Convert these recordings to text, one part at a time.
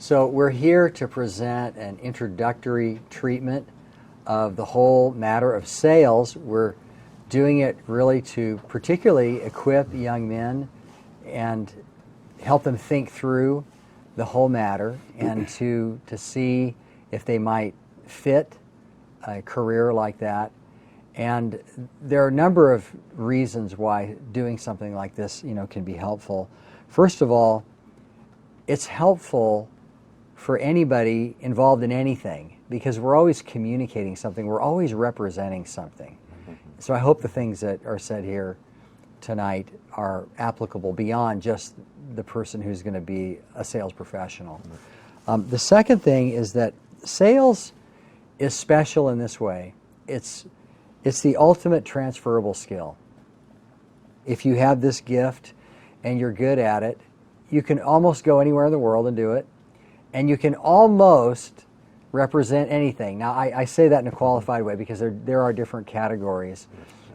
So we're here to present an introductory treatment of the whole matter of sales. We're doing it really to particularly equip young men and help them think through the whole matter and to see if they might fit a career like that. And there are a number of reasons why doing something like this, can be helpful. First of all, it's helpful for anybody involved in anything because we're always communicating something, we're always representing something. So I hope the things that are said here tonight are applicable beyond just the person who's going to be a sales professional. The second thing is that sales is special in this way. It's the ultimate transferable skill. If you have this gift and you're good at it, you can almost go anywhere in the world and do it, and you can almost represent anything. Now, I say that in a qualified way because there are different categories,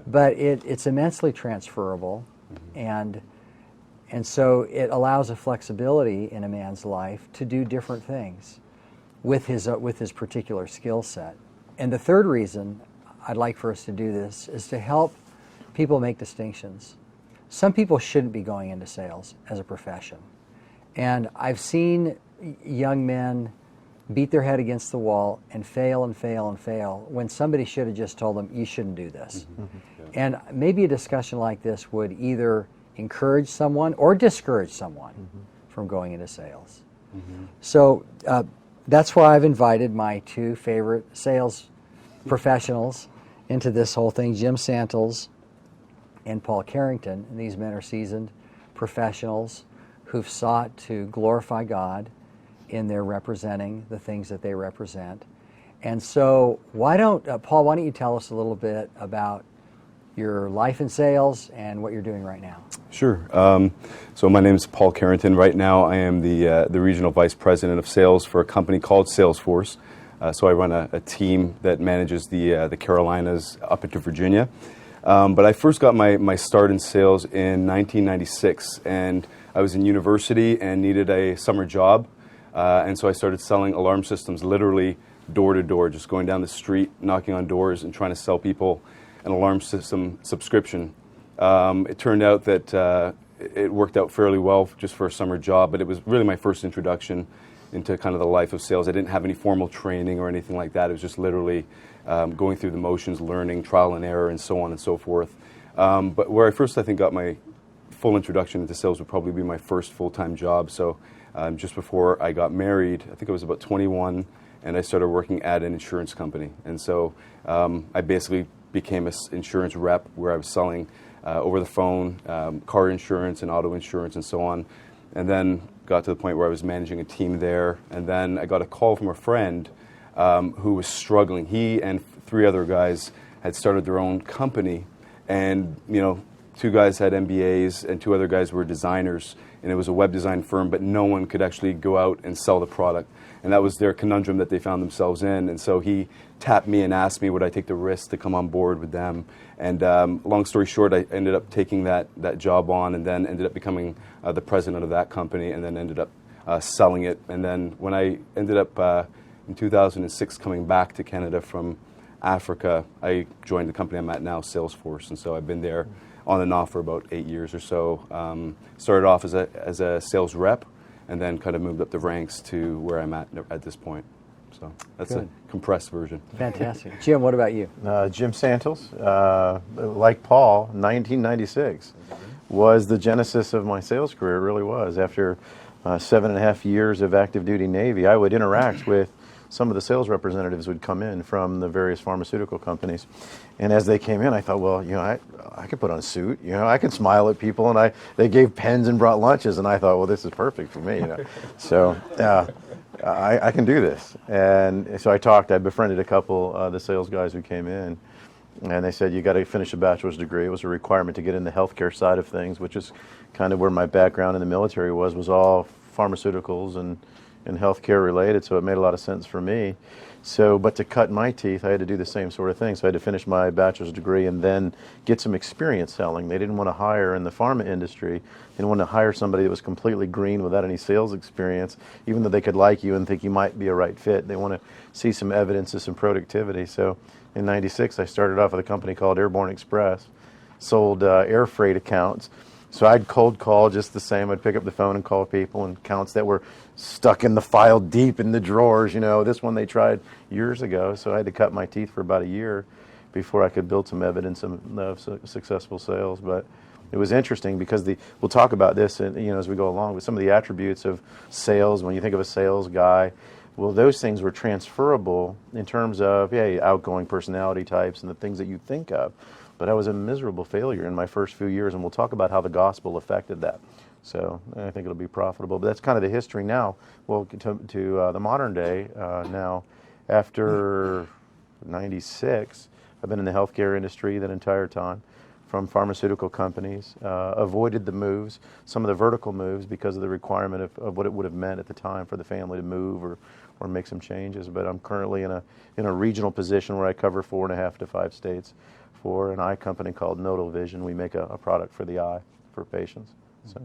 but it's immensely transferable, and so it allows a flexibility in a man's life to do different things with his particular skill set. And the third reason I'd like for us to do this is to help people make distinctions. Some people shouldn't be going into sales as a profession, and I've seen young men beat their head against the wall and fail and fail and fail when somebody should have just told them, you shouldn't do this. And maybe a discussion like this would either encourage someone or discourage someone from going into sales. So that's why I've invited my two favorite sales professionals into this whole thing, Jim Santles and Paul Carrington. And these men are seasoned professionals who've sought to glorify God in their representing the things that they represent. And so Paul, why don't you tell us a little bit about your life in sales and what you're doing right now? Sure. So my name is Paul Carrington. Right now I am the Regional Vice President of Sales for a company called Salesforce. So I run a team that manages the Carolinas up into Virginia. But I first got my start in sales in 1996, and I was in university and needed a summer job. And so I started selling alarm systems, literally door to door, just going down the street, knocking on doors and trying to sell people an alarm system subscription. It turned out that it worked out fairly well just for a summer job, but it was really my first introduction into kind of the life of sales. I didn't have any formal training or anything like that. It was just literally going through the motions, learning, trial and error, and so on and so forth. But where I first, I think, got my full introduction into sales would probably be my first full-time job. So just before I got married, I think I was about 21, and I started working at an insurance company. And so I basically became an insurance rep where I was selling over the phone, car insurance and auto insurance and so on. And then got to the point where I was managing a team there. And then I got a call from a friend who was struggling. He and three other guys had started their own company. And, two guys had MBAs and two other guys were designers. And it was a web design firm, but no one could actually go out and sell the product. And that was their conundrum that they found themselves in. And so he tapped me and asked me would I take the risk to come on board with them. And long story short, I ended up taking that job on and then ended up becoming the president of that company and then ended up selling it. And then when I ended up in 2006 coming back to Canada from Africa, I joined the company I'm at now, Salesforce. And so I've been there on and off for about 8 years or so. Started off as a sales rep and then kind of moved up the ranks to where I'm at this point. So that's Good. a compressed version. Fantastic. Jim, what about you? Jim Santles, like Paul, 1996 was the genesis of my sales career. It really was. After 7.5 years of active duty Navy, I would interact with some of the sales representatives would come in from the various pharmaceutical companies. And as they came in, I thought, well, I could put on a suit, I can smile at people, and they gave pens and brought lunches, and I thought, well, this is perfect for me, So I can do this. And so I befriended a couple of the sales guys who came in, and they said, you got to finish a bachelor's degree. It was a requirement to get in the healthcare side of things, which is kind of where my background in the military was all pharmaceuticals and and healthcare related, so it made a lot of sense for me. So, but to cut my teeth, I had to do the same sort of thing. So I had to finish my bachelor's degree and then get some experience selling. They didn't want to hire in the pharma industry. They didn't want to hire somebody that was completely green without any sales experience, even though they could like you and think you might be a right fit. They want to see some evidence of some productivity. So in '96, I started off with a company called Airborne Express, sold air freight accounts. So I'd cold call just the same. I'd pick up the phone and call people and accounts that were stuck in the file deep in the drawers. You know, this one they tried years ago. So I had to cut my teeth for about a year before I could build some evidence of successful sales. But it was interesting because we'll talk about this, as we go along with some of the attributes of sales. When you think of a sales guy, well, those things were transferable in terms of outgoing personality types and the things that you think of. But I was a miserable failure in my first few years, and we'll talk about how the gospel affected that. So I think it'll be profitable. But that's kind of the history now. Well, to the modern day now, after '96, I've been in the healthcare industry that entire time, from pharmaceutical companies, avoided the moves, some of the vertical moves because of the requirement of what it would have meant at the time for the family to move or make some changes. But I'm currently in a regional position where I cover 4.5 to 5 states for an eye company called Nodal Vision. We make a product for the eye for patients. So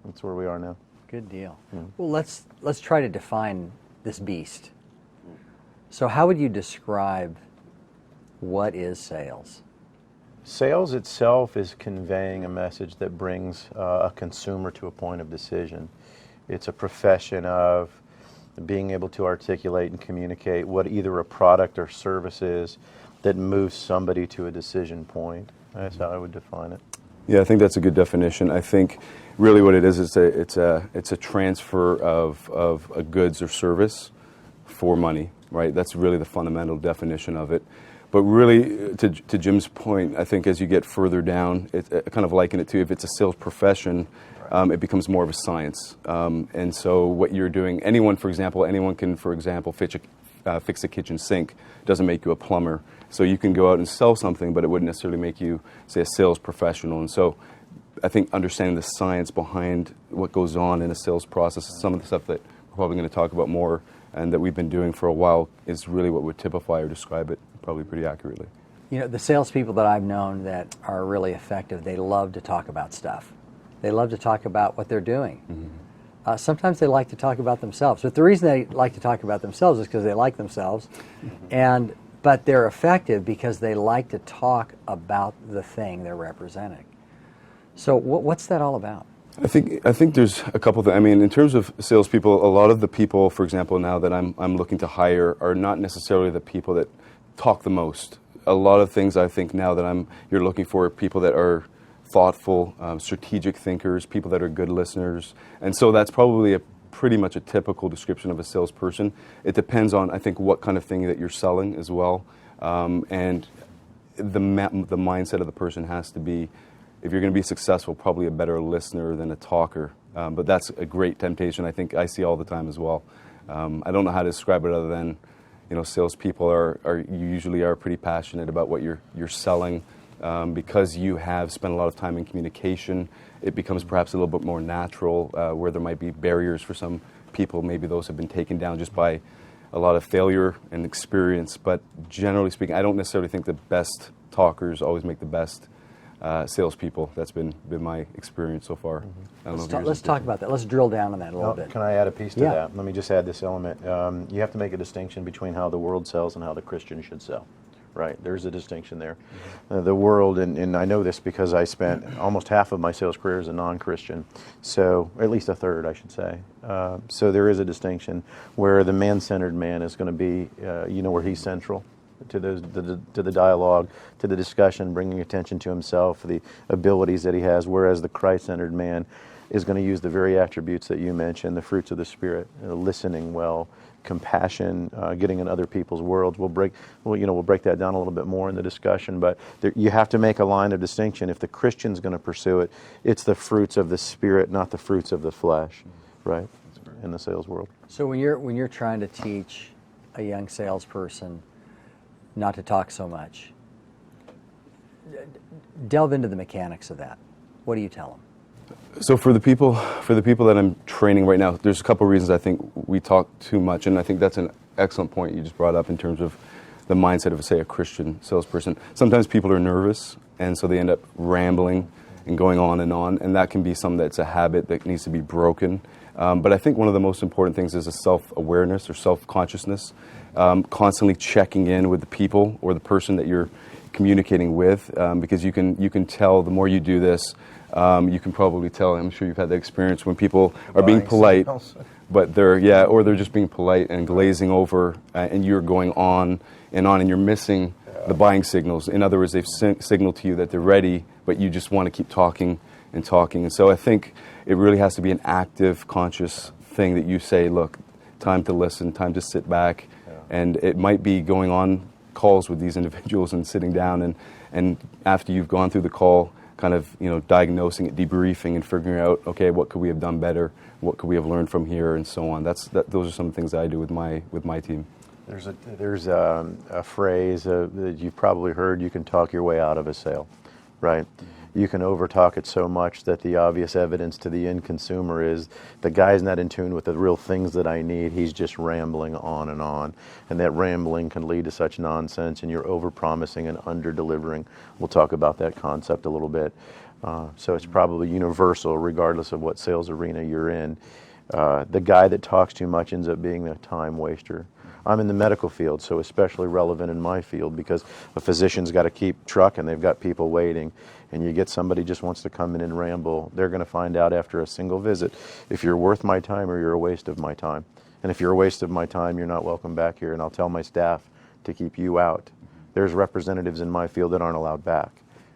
that's where we are now. Good deal. Yeah. Well, let's try to define this beast. So how would you describe what is sales? Sales itself is conveying a message that brings a consumer to a point of decision. It's a profession of being able to articulate and communicate what either a product or service is that moves somebody to a decision point. That's how I would define it. Yeah, I think that's a good definition. I think really what it is it's a transfer of a goods or service for money, right? That's really the fundamental definition of it. But really, to Jim's point, I think as you get further down, I kind of liken it to if it's a sales profession, it becomes more of a science. And so what you're doing, anyone can, for example, fix a kitchen sink. Doesn't make you a plumber. So you can go out and sell something, but it wouldn't necessarily make you, say, a sales professional. And so I think understanding the science behind what goes on in a sales process, some of the stuff that we're probably going to talk about more and that we've been doing for a while, is really what would typify or describe it probably pretty accurately. You know, the salespeople that I've known that are really effective, they love to talk about stuff. They love to talk about what they're doing. Mm-hmm. Sometimes they like to talk about themselves. But the reason they like to talk about themselves is because they like themselves. Mm-hmm. But they're effective because they like to talk about the thing they're representing. So what's that all about? I think there's a couple things. I mean, in terms of salespeople, a lot of the people, for example, now that I'm looking to hire are not necessarily the people that talk the most. A lot of things I think now that you're looking for people that are thoughtful, strategic thinkers, people that are good listeners. And so that's probably pretty much a typical description of a salesperson. It depends on, I think, what kind of thing that you're selling as well. And the mindset of the person has to be, if you're going to be successful, probably a better listener than a talker. But that's a great temptation I think I see all the time as well. I don't know how to describe it other than, salespeople are usually pretty passionate about what you're selling. Because you have spent a lot of time in communication, it becomes perhaps a little bit more natural, where there might be barriers for some people. Maybe those have been taken down just by a lot of failure and experience. But generally speaking, I don't necessarily think the best talkers always make the best salespeople. That's been my experience so far. Mm-hmm. Let's talk about that. Let's drill down on that a little bit. Can I add a piece to that? Let me just add this element. You have to make a distinction between how the world sells and how the Christian should sell. Right, there's a distinction there. Mm-hmm. The world, and I know this because I spent almost half of my sales career as a non-Christian, so at least a third, I should say. So there is a distinction where the man-centered man is going to be, where he's central to the dialogue, to the discussion, bringing attention to himself, the abilities that he has, whereas the Christ-centered man is going to use the very attributes that you mentioned, the fruits of the Spirit, listening well, compassion, getting in other people's worlds. We'll break that down a little bit more in the discussion, but you have to make a line of distinction. If the Christian's going to pursue it, it's the fruits of the Spirit, not the fruits of the flesh, right? In the sales world. So when you're trying to teach a young salesperson not to talk so much, delve into the mechanics of that. What do you tell them? So for the people that I'm training right now, there's a couple of reasons I think we talk too much, and I think that's an excellent point you just brought up in terms of the mindset of, say, a Christian salesperson. Sometimes people are nervous, and so they end up rambling and going on, and that can be something that's a habit that needs to be broken. But I think one of the most important things is a self-awareness or self-consciousness, constantly checking in with the people or the person that you're communicating with, because you can tell the more you do this. You can probably tell, I'm sure you've had that experience, when people are being polite, but or they're just being polite and glazing over, and you're going on, and you're missing the buying signals. In other words, they've signaled to you that they're ready, but you just want to keep talking and talking. And so I think it really has to be an active, conscious thing that you say, look, time to listen, time to sit back, and it might be going on calls with these individuals and sitting down, and after you've gone through the call, kind of diagnosing it, debriefing, and figuring out, okay, what could we have done better? What could we have learned from here, and so on. Those are some things that I do with my team. There's a phrase that you've probably heard: you can talk your way out of a sale, right? You can overtalk it so much that the obvious evidence to the end consumer is the guy's not in tune with the real things that I need. He's just rambling on, and that rambling can lead to such nonsense, and you're over-promising and under-delivering. We'll talk about that concept a little bit. So it's probably universal, regardless of what sales arena you're in. The guy that talks too much ends up being a time waster. I'm in the medical field, so especially relevant in my field, because a physician's got to keep trucking. They've got people waiting, and you get somebody just wants to come in and ramble. They're going to find out after a single visit if you're worth my time or you're a waste of my time. And if you're a waste of my time, you're not welcome back here, and I'll tell my staff to keep you out. There's representatives in my field that aren't allowed back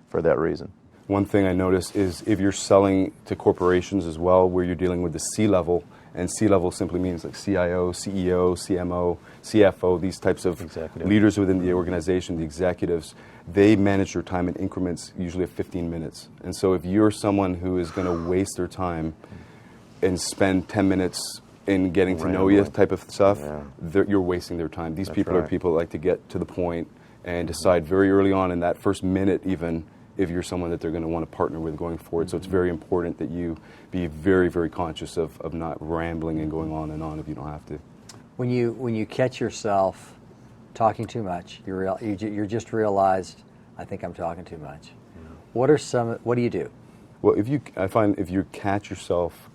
for that reason. One thing I notice is if you're selling to corporations as well, where you're dealing with the C-level, and C-level simply means like CIO, CEO, CMO, CFO, these types of leaders within the organization, the executives, they manage their time in increments, usually of 15 minutes. And so if you're someone who is going to waste their time and spend 10 minutes in getting to know you type of stuff, you're wasting their time. These people are people that like to get to the point and decide very early on in that first minute even if you're someone that they're going to want to partner with going forward. So it's very important that you be very, very conscious of not rambling and going on if you don't have to. When you catch yourself talking too much, you're just realized, I think I'm talking too much. What do you do? Well, I find if you catch yourself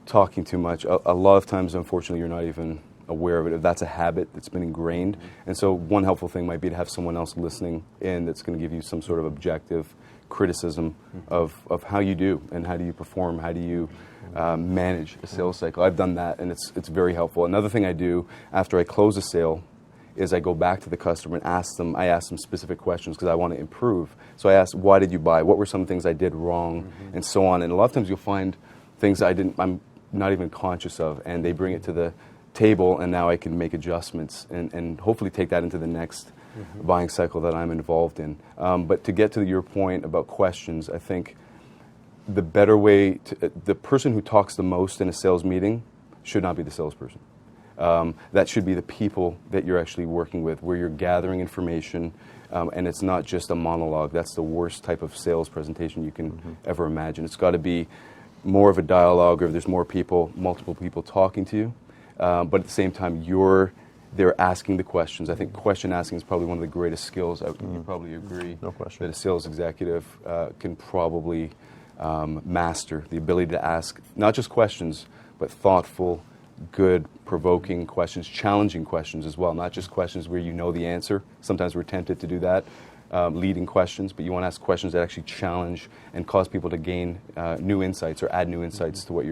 talking too much, a lot of times, unfortunately, you're not even aware of it. If that's a habit that's been ingrained. And so one helpful thing might be to have someone else listening in that's going to give you some sort of objective criticism of how you do and how do you perform, how do you manage a sales cycle. I've done that, and it's very helpful. Another thing I do after I close a sale is I go back to the customer and ask them specific questions because I want to improve. So I ask, why did you buy? What were some things I did wrong? And so on. And a lot of times you'll find things I'm not even conscious of, and they bring it to the table, and now I can make adjustments and hopefully take that into the next buying cycle that I'm involved in. But to get to your point about questions, I think the better way, the person who talks the most in a sales meeting should not be the salesperson. That should be the people that you're actually working with, where you're gathering information, and it's not just a monologue. That's the worst type of sales presentation you can ever imagine. It's got to be more of a dialogue, or if there's multiple people talking to you. But at the same time, they're asking the questions. I think question asking is probably one of the greatest skills. You probably agree No question. that a sales executive can probably master the ability to ask not just questions, but thoughtful, good, provoking questions, challenging questions as well. Not just questions where you know the answer. Sometimes we're tempted to do that, leading questions, but you want to ask questions that actually challenge and cause people to gain new insights or add new insights to what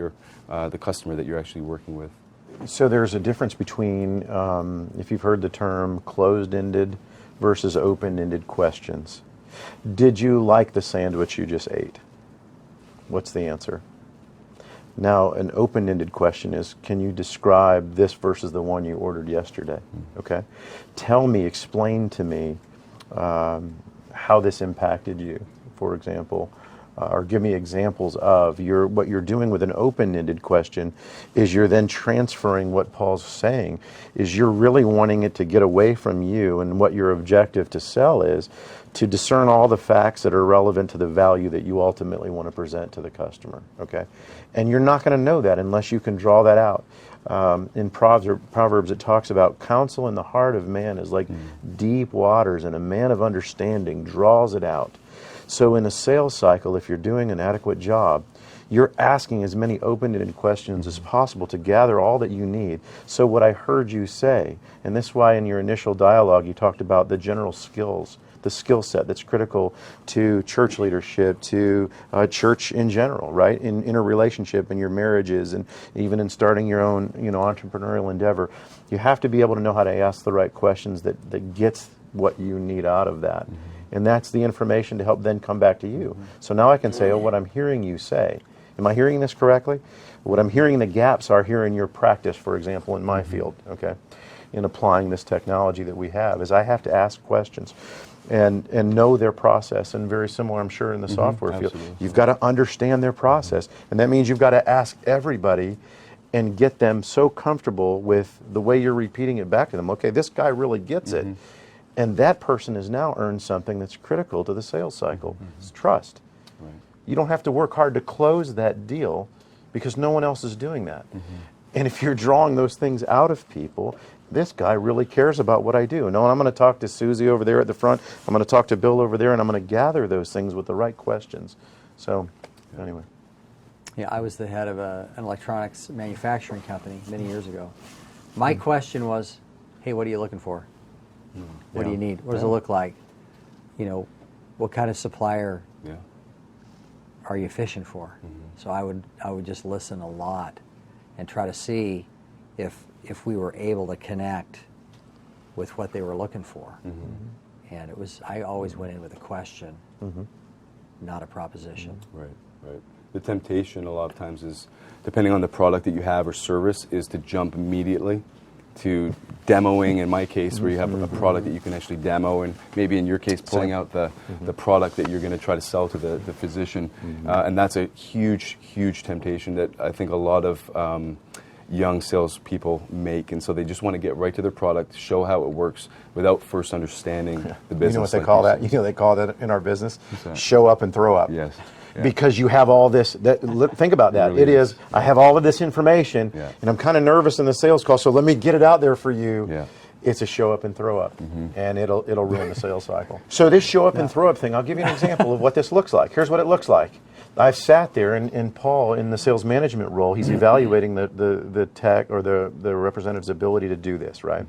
the customer that you're actually working with. So there's a difference between, if you've heard the term, closed-ended versus open-ended questions. Did you like the sandwich you just ate? What's the answer? Now, an open-ended question is, can you describe this versus the one you ordered yesterday? Okay? Explain to me how this impacted you. For example, or give me examples of what you're doing with an open-ended question is you're then transferring what Paul's saying, is you're really wanting it to get away from you, and what your objective to sell is to discern all the facts that are relevant to the value that you ultimately want to present to the customer, okay? And you're not going to know that unless you can draw that out. In Proverbs it talks about counsel in the heart of man is like deep waters, and a man of understanding draws it out. So in a sales cycle, if you're doing an adequate job, you're asking as many open-ended questions as possible to gather all that you need. So what I heard you say, and this is why in your initial dialogue you talked about the general skills, the skill set that's critical to church leadership, to church in general, right? In a relationship, in your marriages, and even in starting your own, entrepreneurial endeavor. You have to be able to know how to ask the right questions that gets what you need out of that. And that's the information to help then come back to you. So now I can say, what I'm hearing you say, am I hearing this correctly? What I'm hearing the gaps are here in your practice, for example, in my field, okay? In applying this technology that we have, is I have to ask questions and know their process, and very similar, I'm sure, in the software field. Absolutely. You've got to understand their process, and that means you've got to ask everybody and get them so comfortable with the way you're repeating it back to them. Okay, this guy really gets it. And that person has now earned something that's critical to the sales cycle. It's trust. Right. You don't have to work hard to close that deal because no one else is doing that. And if you're drawing those things out of people, this guy really cares about what I do. No, I'm going to talk to Susie over there at the front. I'm going to talk to Bill over there, and I'm going to gather those things with the right questions. So, anyway. Yeah, I was the head of an electronics manufacturing company many years ago. My question was, hey, what are you looking for? What do you need? What does it look like? What kind of supplier are you fishing for? So I would just listen a lot and try to see if we were able to connect with what they were looking for. And I always went in with a question, not a proposition. Right. The temptation a lot of times is, depending on the product that you have or service, is to jump immediately to demoing, in my case, where you have a product that you can actually demo, and maybe in your case, pulling out the product that you're going to try to sell to the physician. And that's a huge, huge temptation that I think a lot of young salespeople make. And so they just want to get right to their product, show how it works, without first understanding the business. You know what they call that? They call that in our business? that? Show up and throw up. Yes. Yeah. Because you have all this, think about that. Really It is, I have all of this information, and I'm kind of nervous in the sales call, so let me get it out there for you. Yeah. It's a show up and throw up, and it'll ruin the sales cycle. So this show up and throw up thing, I'll give you an example of what this looks like. Here's what it looks like. I've sat there, and Paul, in the sales management role, he's evaluating the tech or the representative's ability to do this, right?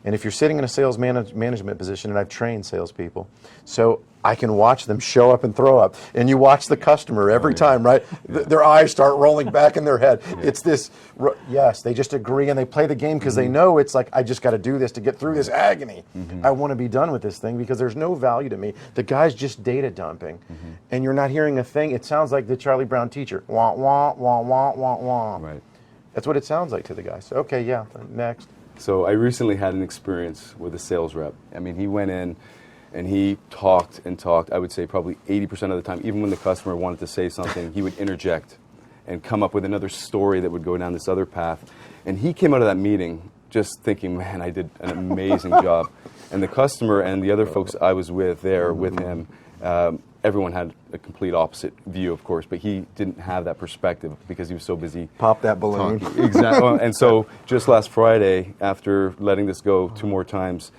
And if you're sitting in a sales management position, and I've trained salespeople, so I can watch them show up and throw up. And you watch the customer every time, right? Their eyes start rolling back in their head. It's this, yes, they just agree and they play the game because they know it's like, I just got to do this to get through this agony. I want to be done with this thing because there's no value to me. The guy's just data dumping. And you're not hearing a thing. It sounds like the Charlie Brown teacher. Wah, wah, wah, wah, wah, wah. Right. That's what it sounds like to the guy. So, okay, yeah, next. So I recently had an experience with a sales rep. I mean, he went in and he talked and talked. I would say probably 80% of the time, even when the customer wanted to say something, he would interject and come up with another story that would go down this other path. And he came out of that meeting just thinking, man, I did an amazing job. And the customer and the other folks I was with there with him, everyone had a complete opposite view, of course, but he didn't have that perspective because he was so busy. Pop that balloon. Exactly. And so just last Friday, after letting this go 2 more times,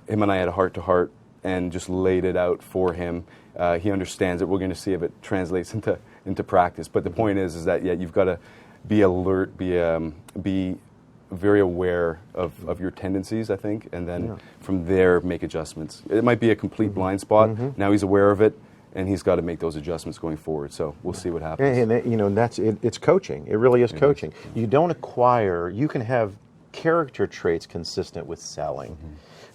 him and I had a heart-to-heart and just laid it out for him. He understands it. We're going to see if it translates into practice. But the point is that, you've got to be alert, be very aware of your tendencies, I think, and then from there make adjustments. It might be a complete blind spot. Now he's aware of it, and he's got to make those adjustments going forward. So we'll see what happens. And that's it. It's coaching. It really is coaching. You don't acquire. You can have character traits consistent with selling.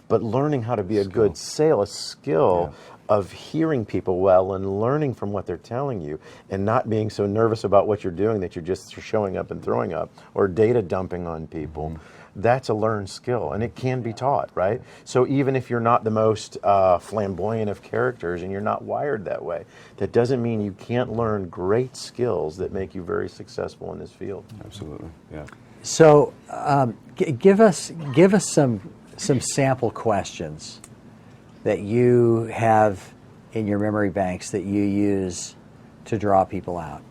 But learning how to be a good skill of hearing people well and learning from what they're telling you and not being so nervous about what you're doing that you're just showing up and throwing up or data dumping on people. That's a learned skill, and it can be taught, right? So even if you're not the most flamboyant of characters and you're not wired that way, that doesn't mean you can't learn great skills that make you very successful in this field. Absolutely, yeah. So give us some sample questions that you have in your memory banks that you use to draw people out.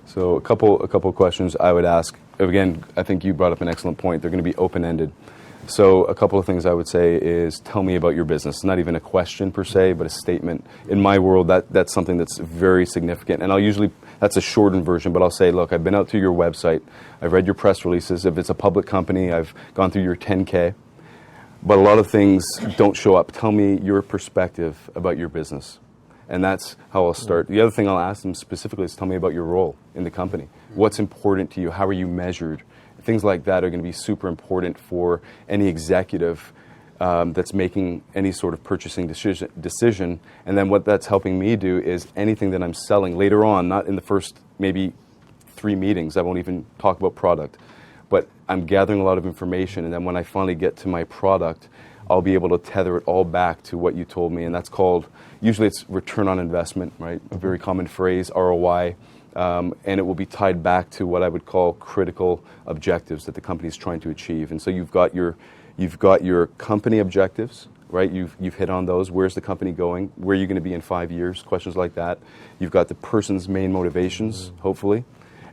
So a couple of questions I would ask. Again, I think you brought up an excellent point. They're going to be open-ended. So a couple of things I would say is, tell me about your business. Not even a question per se, but a statement. In my world, that's something that's very significant. And that's a shortened version, but I'll say, look, I've been out through your website. I've read your press releases. If it's a public company, I've gone through your 10K. But a lot of things don't show up. Tell me your perspective about your business. And that's how I'll start. The other thing I'll ask them specifically is, tell me about your role in the company. What's important to you? How are you measured? Things like that are going to be super important for any executive that's making any sort of purchasing decision. And then what that's helping me do is anything that I'm selling later on, not in the first maybe 3 meetings, I won't even talk about product, but I'm gathering a lot of information. And then when I finally get to my product, I'll be able to tether it all back to what you told me. And that's called, usually it's return on investment, right? A very common phrase, ROI. And it will be tied back to what I would call critical objectives that the company is trying to achieve. And so you've got your company objectives, right? You've hit on those. Where's the company going? Where are you going to be in 5 years? Questions like that. You've got the person's main motivations, hopefully.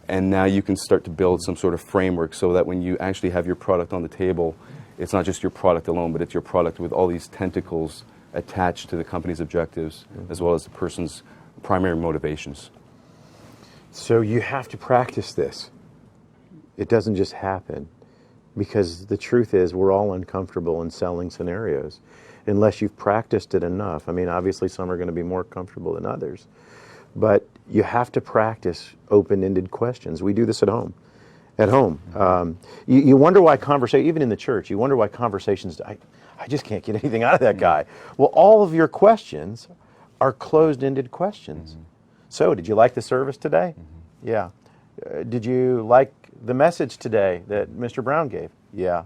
And now you can start to build some sort of framework so that when you actually have your product on the table, it's not just your product alone, but it's your product with all these tentacles attached to the company's objectives, as well as the person's primary motivations. So you have to practice this. It doesn't just happen, because the truth is we're all uncomfortable in selling scenarios unless you've practiced it enough. I mean, obviously some are going to be more comfortable than others, but you have to practice open-ended questions. We do this at home. You wonder why even in the church, you wonder why conversations, I just can't get anything out of that guy. Well, all of your questions are closed-ended questions. So, did you like the service today? Yeah. Did you like the message today that Mr. Brown gave? Yeah.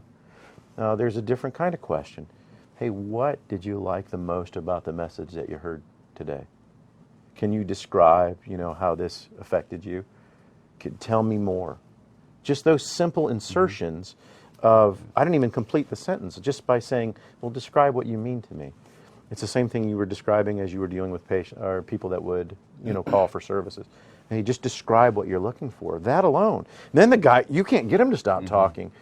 There's a different kind of question. Hey, what did you like the most about the message that you heard today? Can you describe, how this affected you? Tell me more. Just those simple insertions of, I didn't even complete the sentence, just by saying, well, describe what you mean to me. It's the same thing you were describing as you were dealing with patients or people that would, call for services. And you just describe what you're looking for. That alone. And then the guy, you can't get him to stop talking.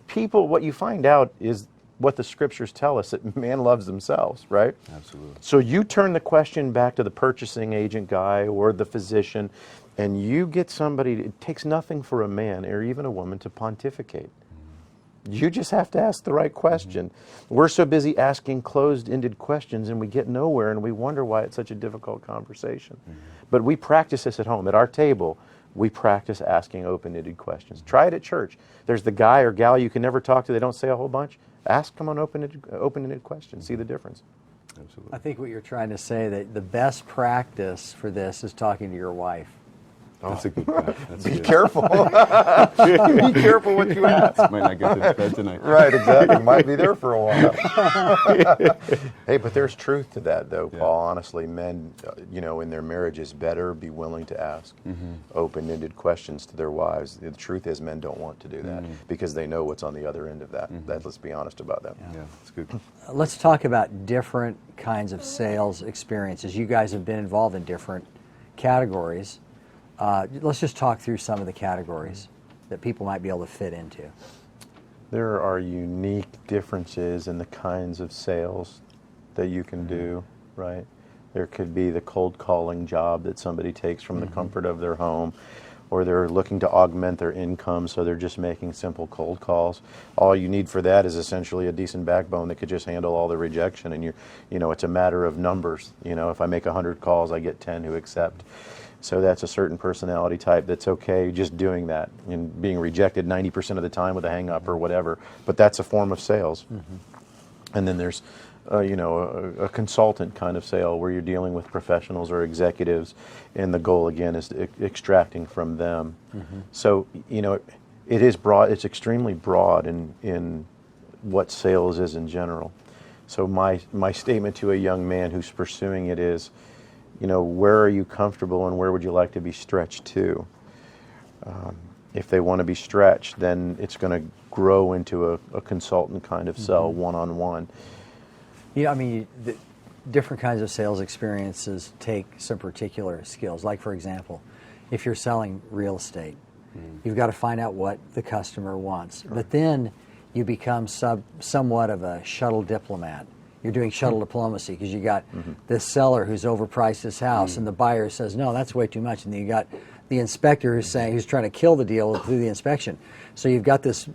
People, what you find out is what the scriptures tell us, that man loves themselves, right? Absolutely. So you turn the question back to the purchasing agent guy or the physician, and you get somebody, it takes nothing for a man or even a woman to pontificate. You just have to ask the right question. We're so busy asking closed-ended questions and we get nowhere, and we wonder why it's such a difficult conversation. But we practice this at home. At our table, we practice asking open-ended questions. Try it at church. There's the guy or gal you can never talk to. They don't say a whole bunch. Ask them on open-ended questions. See the difference. Absolutely. I think what you're trying to say, that the best practice for this is talking to your wife. That's a good point. Be careful. Be careful what you ask. Might not get to bed tonight. Right, exactly. Might be there for a while. Hey, but there's truth to that, though, Paul. Honestly, men, in their marriages, better be willing to ask open-ended questions to their wives. The truth is, men don't want to do that because they know what's on the other end of that. Let's be honest about that. Yeah, that's good. Let's talk about different kinds of sales experiences. You guys have been involved in different categories. Let's just talk through some of the categories that people might be able to fit into. There are unique differences in the kinds of sales that you can do, right? There could be the cold calling job that somebody takes from the comfort of their home, or they're looking to augment their income, so they're just making simple cold calls. All you need for that is essentially a decent backbone that could just handle all the rejection, and it's a matter of numbers. If I make 100 calls, I get 10 who accept. So that's a certain personality type that's okay just doing that and being rejected 90% of the time with a hang-up or whatever. But that's a form of sales. And then there's a consultant kind of sale where you're dealing with professionals or executives, and the goal again is extracting from them. So it is broad. It's extremely broad in what sales is in general. So my statement to a young man who's pursuing it is, where are you comfortable and where would you like to be stretched to? If they want to be stretched, then it's going to grow into a consultant kind of sell, one-on-one. Yeah, I mean, different kinds of sales experiences take some particular skills. Like, for example, if you're selling real estate, you've got to find out what the customer wants. Right. But then you become somewhat of a shuttle diplomat. You're doing shuttle diplomacy because you got this seller who's overpriced his house, and the buyer says, no, that's way too much. And then you got the inspector who's trying to kill the deal through the inspection. So you've got this,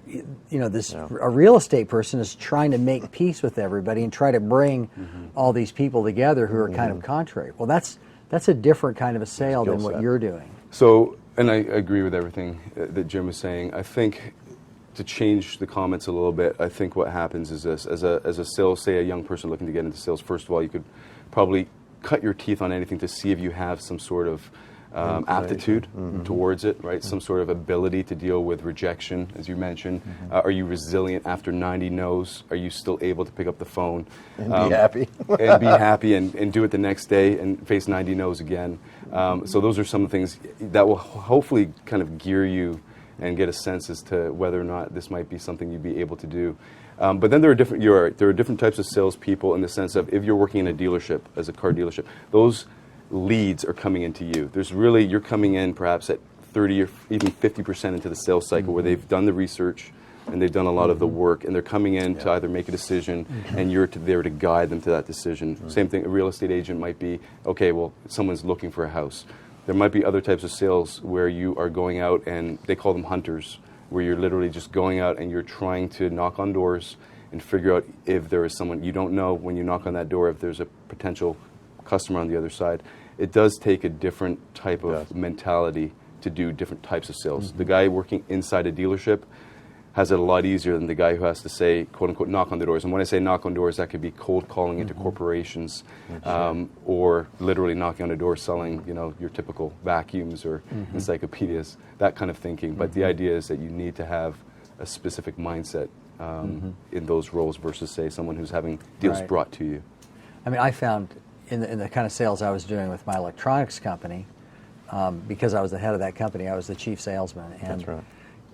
a real estate person is trying to make peace with everybody and try to bring all these people together who are kind of contrary. Well, that's a different kind of a sale than what you're doing. So, and I agree with everything that Jim was saying. I think to change the comments a little bit, I think what happens is this: as a sales, say a young person looking to get into sales, first of all, you could probably cut your teeth on anything to see if you have some sort of aptitude towards it, right? Some sort of ability to deal with rejection, as you mentioned. Are you resilient after 90 no's? Are you still able to pick up the phone and be happy, and do it the next day and face 90 no's again? So those are some of the things that will hopefully kind of gear you and get a sense as to whether or not this might be something you'd be able to do. But then there are different types of salespeople in the sense of if you're working in a dealership, as a car dealership, those leads are coming into you. You're coming in perhaps at 30 or even 50% into the sales cycle where they've done the research and they've done a lot of the work, and they're coming in to either make a decision and you're there to guide them to that decision. Same thing, a real estate agent might be, okay, well, someone's looking for a house. There might be other types of sales where you are going out, and they call them hunters, where you're literally just going out and you're trying to knock on doors and figure out if there is someone. You don't know when you knock on that door if there's a potential customer on the other side. It does take a different type of mentality to do different types of sales. The guy working inside a dealership has it a lot easier than the guy who has to say, quote unquote, knock on the doors. And when I say knock on doors, that could be cold calling into corporations, or literally knocking on a door selling, your typical vacuums or encyclopedias, that kind of thinking. But the idea is that you need to have a specific mindset in those roles versus, say, someone who's having deals brought to you. I mean, I found in the kind of sales I was doing with my electronics company, because I was the head of that company, I was the chief salesman. And that's right.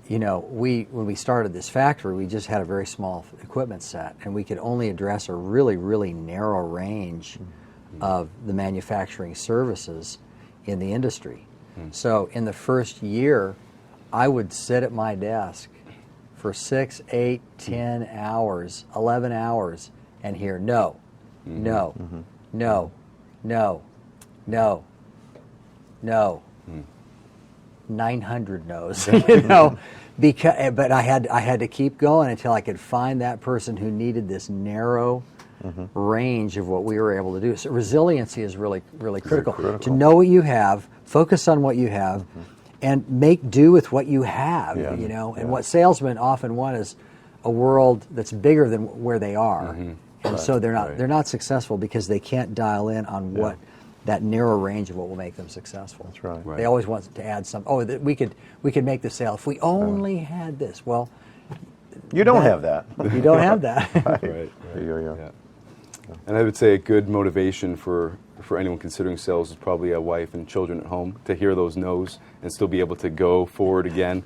When we started this factory, we just had a very small equipment set, and we could only address a really, really narrow range of the manufacturing services in the industry. So in the first year, I would sit at my desk for 6, 8, 10 hours, 11 hours, and hear no, no, no, no, no, no. 900 no's, but I had to keep going until I could find that person who needed this narrow range of what we were able to do. So resiliency is really, really critical. To know what you have, focus on what you have, and make do with what you have. And what salesmen often want is a world that's bigger than where they are, and so they're not successful because they can't dial in on what. That narrow range of what will make them successful. That's right. They always want to add some. Oh, we could make the sale if we only had this. Well, you don't have that. You don't have that. Right. Yeah. And I would say a good motivation for anyone considering sales is probably a wife and children at home to hear those no's and still be able to go forward again.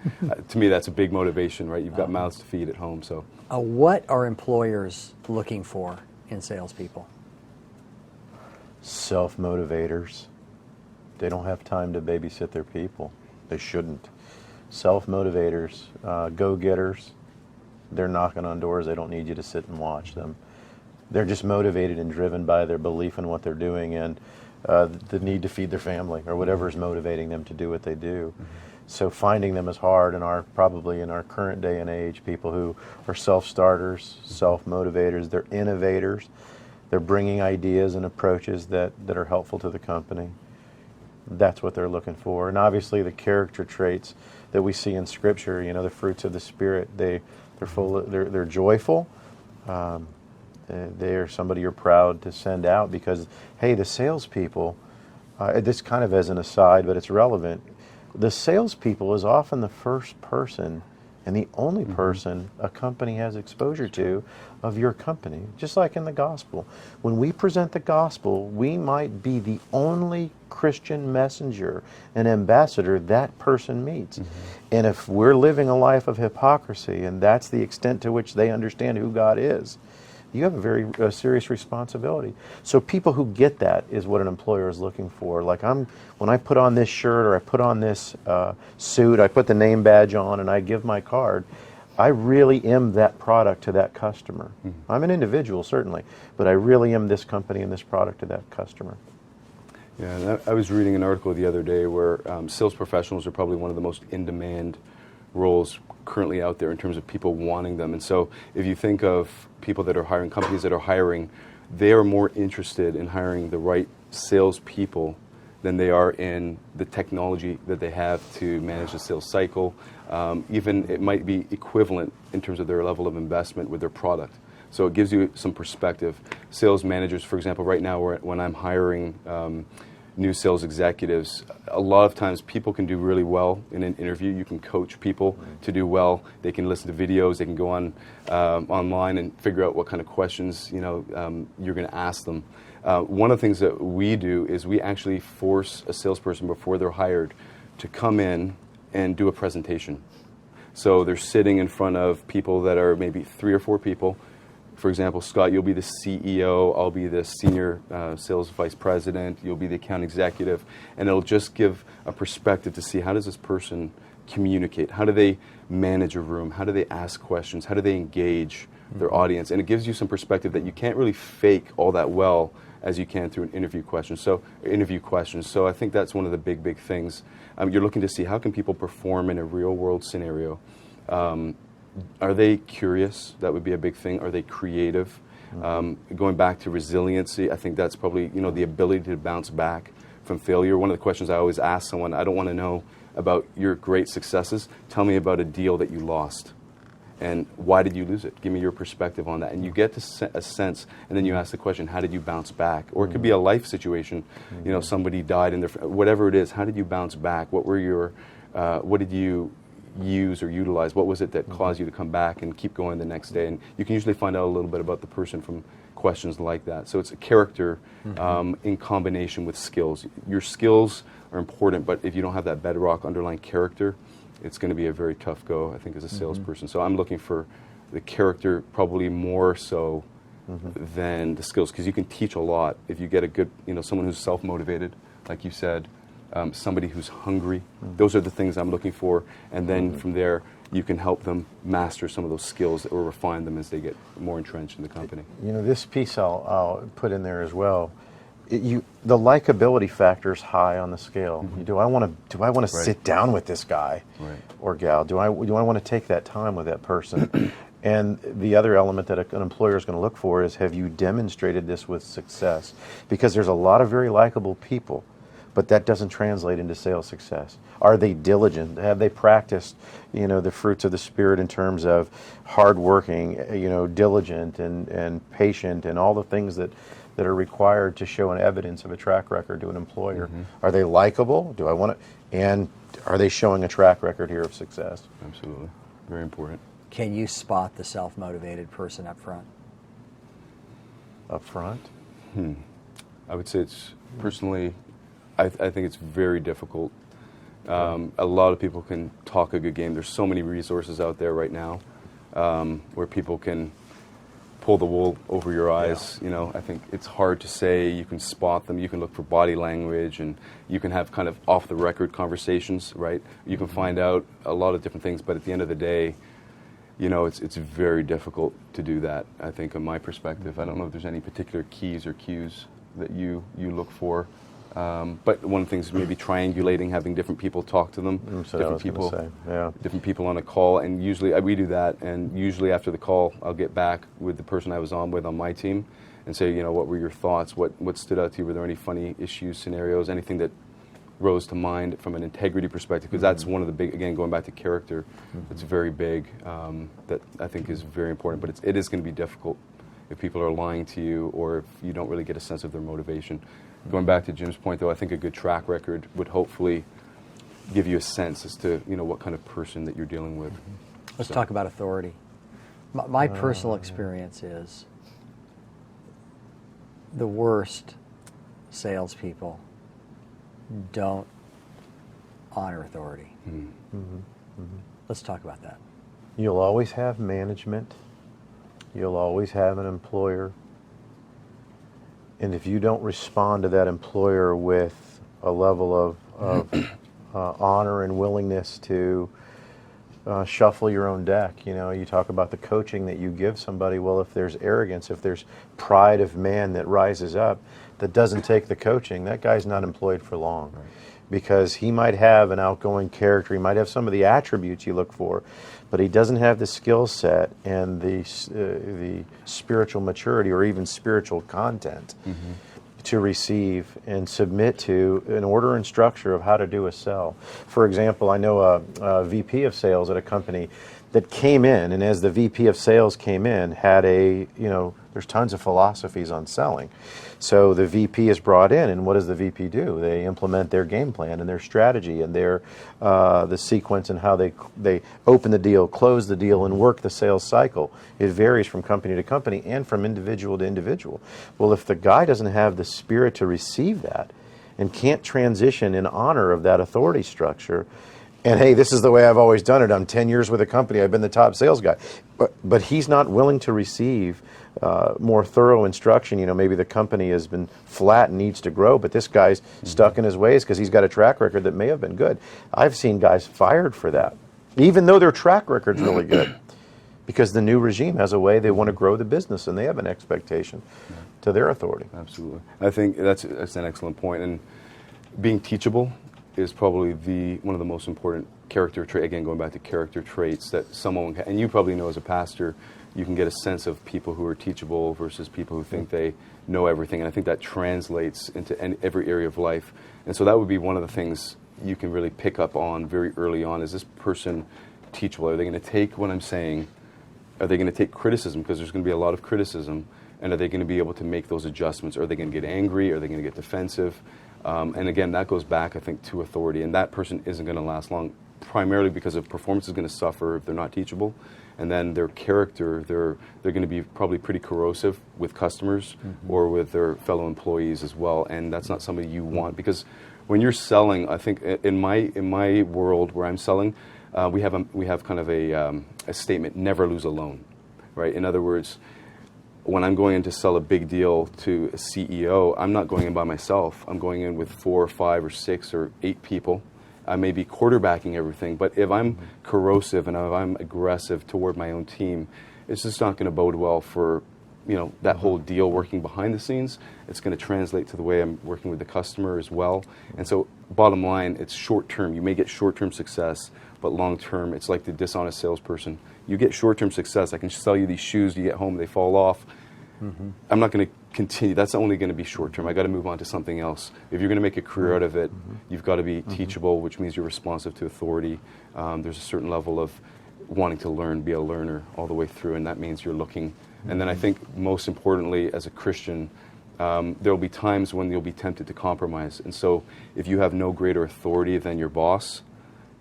To me, that's a big motivation, right? You've got mouths to feed at home. So, what are employers looking for in salespeople? Self-motivators. They don't have time to babysit their people. They shouldn't. Self-motivators, go-getters, they're knocking on doors. They don't need you to sit and watch them. They're just motivated and driven by their belief in what they're doing and the need to feed their family or whatever is motivating them to do what they do. So finding them is hard probably in our current day and age, people who are self-starters, self-motivators, they're innovators. They're bringing ideas and approaches that are helpful to the company. That's what they're looking for. And obviously the character traits that we see in Scripture, the fruits of the Spirit, they're joyful, They're somebody you're proud to send out because, hey, the salespeople, this kind of as an aside, but it's relevant, the salespeople is often the first person and the only person a company has exposure to of your company, just like in the gospel. When we present the gospel, we might be the only Christian messenger and ambassador that person meets. And if we're living a life of hypocrisy, and that's the extent to which they understand who God is, you have a very serious responsibility. So people who get that is what an employer is looking for. Like when I put on this shirt or I put on this suit, I put the name badge on and I give my card, I really am that product to that customer. I'm an individual, certainly, but I really am this company and this product to that customer. Yeah, and I was reading an article the other day where sales professionals are probably one of the most in-demand roles currently out there in terms of people wanting them. And so if you think of people that are hiring, companies that are hiring, they are more interested in hiring the right salespeople than they are in the technology that they have to manage the sales cycle. Even it might be equivalent in terms of their level of investment with their product. So it gives you some perspective. Sales managers, for example, right now when I'm hiring new sales executives, a lot of times people can do really well in an interview. You can coach people to do well. They can listen to videos. They can go on online and figure out what kind of questions you're going to ask them. One of the things that we do is we actually force a salesperson before they're hired to come in and do a presentation. So they're sitting in front of people that are maybe 3 or 4 people. For example, Scott, you'll be the CEO, I'll be the senior sales vice president, you'll be the account executive, and it'll just give a perspective to see how does this person communicate, how do they manage a room, how do they ask questions, how do they engage their audience, and it gives you some perspective that you can't really fake all that well as you can through an interview question. So I think that's one of the big things. You're looking to see how can people perform in a real world scenario. Are they curious? That would be a big thing. Are they creative? Going back to resiliency, I think that's probably the ability to bounce back from failure. One of the questions I always ask someone, I don't want to know about your great successes. Tell me about a deal that you lost. And why did you lose it? Give me your perspective on that. And you get to a sense, and then you ask the question, how did you bounce back? Or it could be a life situation. Somebody died in their, whatever it is, how did you bounce back? What were your, what did you use or utilize? What was it that caused you to come back and keep going the next day? And you can usually find out a little bit about the person from questions like that. So it's a character in combination with skills. Your skills are important, but if you don't have that bedrock underlying character, it's going to be a very tough go, I think, as a salesperson. So I'm looking for the character probably more so than the skills, because you can teach a lot if you get a good, someone who's self-motivated, like you said, somebody who's hungry. Those are the things I'm looking for. And then from there, you can help them master some of those skills or refine them as they get more entrenched in the company. This piece I'll put in there as well. The likability factor is high on the scale. Do I want to sit down with this guy or gal? Do I want to take that time with that person? And the other element that an employer is going to look for is, have you demonstrated this with success? Because there's a lot of very likable people, but that doesn't translate into sales success. Are they diligent? Have they practiced, the fruits of the Spirit in terms of hardworking, diligent and patient and all the things that are required to show an evidence of a track record to an employer? Are they likable? Do I want to? And are they showing a track record here of success? Absolutely. Very important. Can you spot the self-motivated person up front? Up front? I would say it's personally, I think it's very difficult. A lot of people can talk a good game. There's so many resources out there right now where people can pull the wool over your eyes. I think it's hard to say. You can spot them. You can look for body language, and you can have kind of off-the-record conversations, right? You can find out a lot of different things, but at the end of the day, it's very difficult to do that, I think, in my perspective. I don't know if there's any particular keys or cues that you look for. But one of the things is maybe triangulating, having different people talk to them, different people on a call, and usually we do that. And usually after the call, I'll get back with the person I was on with on my team, and say, what were your thoughts? What stood out to you? Were there any funny issues, scenarios, anything that rose to mind from an integrity perspective? Because that's one of the big, again, going back to character, it's very big. That I think is very important. But it is going to be difficult if people are lying to you, or if you don't really get a sense of their motivation. Going back to Jim's point, though, I think a good track record would hopefully give you a sense as to what kind of person that you're dealing with. Let's talk about authority. My personal experience is the worst salespeople don't honor authority. Let's talk about that. You'll always have management. You'll always have an employer. And if you don't respond to that employer with a level of honor and willingness to shuffle your own deck, you talk about the coaching that you give somebody. Well, if there's arrogance, if there's pride of man that rises up that doesn't take the coaching, that guy's not employed for long. Right. Because he might have an outgoing character, he might have some of the attributes you look for, but he doesn't have the skill set and the spiritual maturity or even spiritual content to receive and submit to an order and structure of how to do a sell. For example, I know a VP of sales at a company that came in, and as the VP of sales came in, had there's tons of philosophies on selling. So the VP is brought in, and what does the VP do? They implement their game plan and their strategy and their the sequence and how they open the deal, close the deal, and work the sales cycle. It varies from company to company and from individual to individual. Well, if the guy doesn't have the spirit to receive that and can't transition in honor of that authority structure, and hey, this is the way I've always done it. I'm 10 years with a company. I've been the top sales guy. But he's not willing to receive more thorough instruction. Maybe the company has been flat and needs to grow, but this guy's stuck in his ways because he's got a track record that may have been good. I've seen guys fired for that, even though their track record's really good, because the new regime has a way they want to grow the business and they have an expectation to their authority. Absolutely. I think that's an excellent point. And being teachable is probably one of the most important character trait. Again, going back to character traits that someone and you probably know as a pastor, you can get a sense of people who are teachable versus people who think they know everything. And I think that translates into every area of life. And so that would be one of the things you can really pick up on very early on. Is this person teachable? Are they going to take what I'm saying? Are they going to take criticism? Because there's going to be a lot of criticism. And are they going to be able to make those adjustments? Are they going to get angry? Are they going to get defensive? And again, that goes back, I think, to authority. And that person isn't going to last long, primarily because of performance is going to suffer if they're not teachable. And then their character, they're going to be probably pretty corrosive with customers or with their fellow employees as well. And that's not somebody you want, because when you're selling, I think in my world where I'm selling, we have kind of a statement: never lose a loan, right? In other words, when I'm going in to sell a big deal to a CEO, I'm not going in by myself. I'm going in with 4 or 5 or 6 or 8 people. I may be quarterbacking everything, but if I'm corrosive and if I'm aggressive toward my own team, it's just not going to bode well for that whole deal working behind the scenes. It's going to translate to the way I'm working with the customer as well. And so bottom line, it's short term. You may get short-term success, but long term, it's like the dishonest salesperson. You get short-term success. I can sell you these shoes, you get home, they fall off. I'm not going to continue. That's only going to be short-term. I got to move on to something else. If you're going to make a career out of it, you've got to be teachable, which means you're responsive to authority. There's a certain level of wanting to learn, be a learner all the way through, and that means you're looking. And then I think most importantly, as a Christian, there will be times when you'll be tempted to compromise. And so if you have no greater authority than your boss,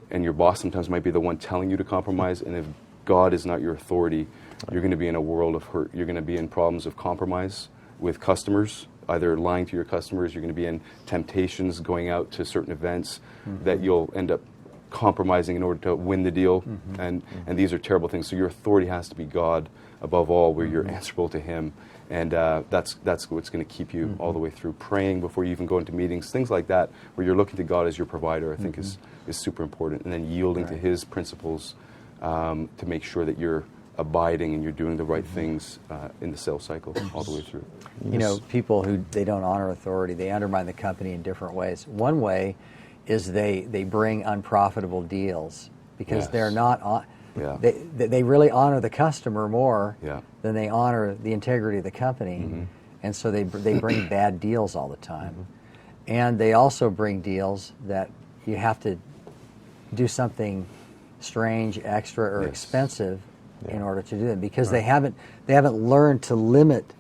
and your boss sometimes might be the one telling you to compromise, and if God is not your authority, you're going to be in a world of hurt. You're going to be in problems of compromise with customers, either lying to your customers. You're going to be in temptations going out to certain events that you'll end up compromising in order to win the deal. And these are terrible things. So your authority has to be God above all, where you're answerable to Him. And that's what's going to keep you all the way through. Praying before you even go into meetings, things like that, where you're looking to God as your provider, I think is super important. And then yielding to His principles to make sure that you're abiding and you're doing the right things in the sales cycle all the way through. People who they don't honor authority, they undermine the company in different ways. One way is they bring unprofitable deals because they're not they really honor the customer more than they honor the integrity of the company, and so they bring bad deals all the time. And they also bring deals that you have to do something strange, extra, or expensive in order to do that, because they haven't learned to limit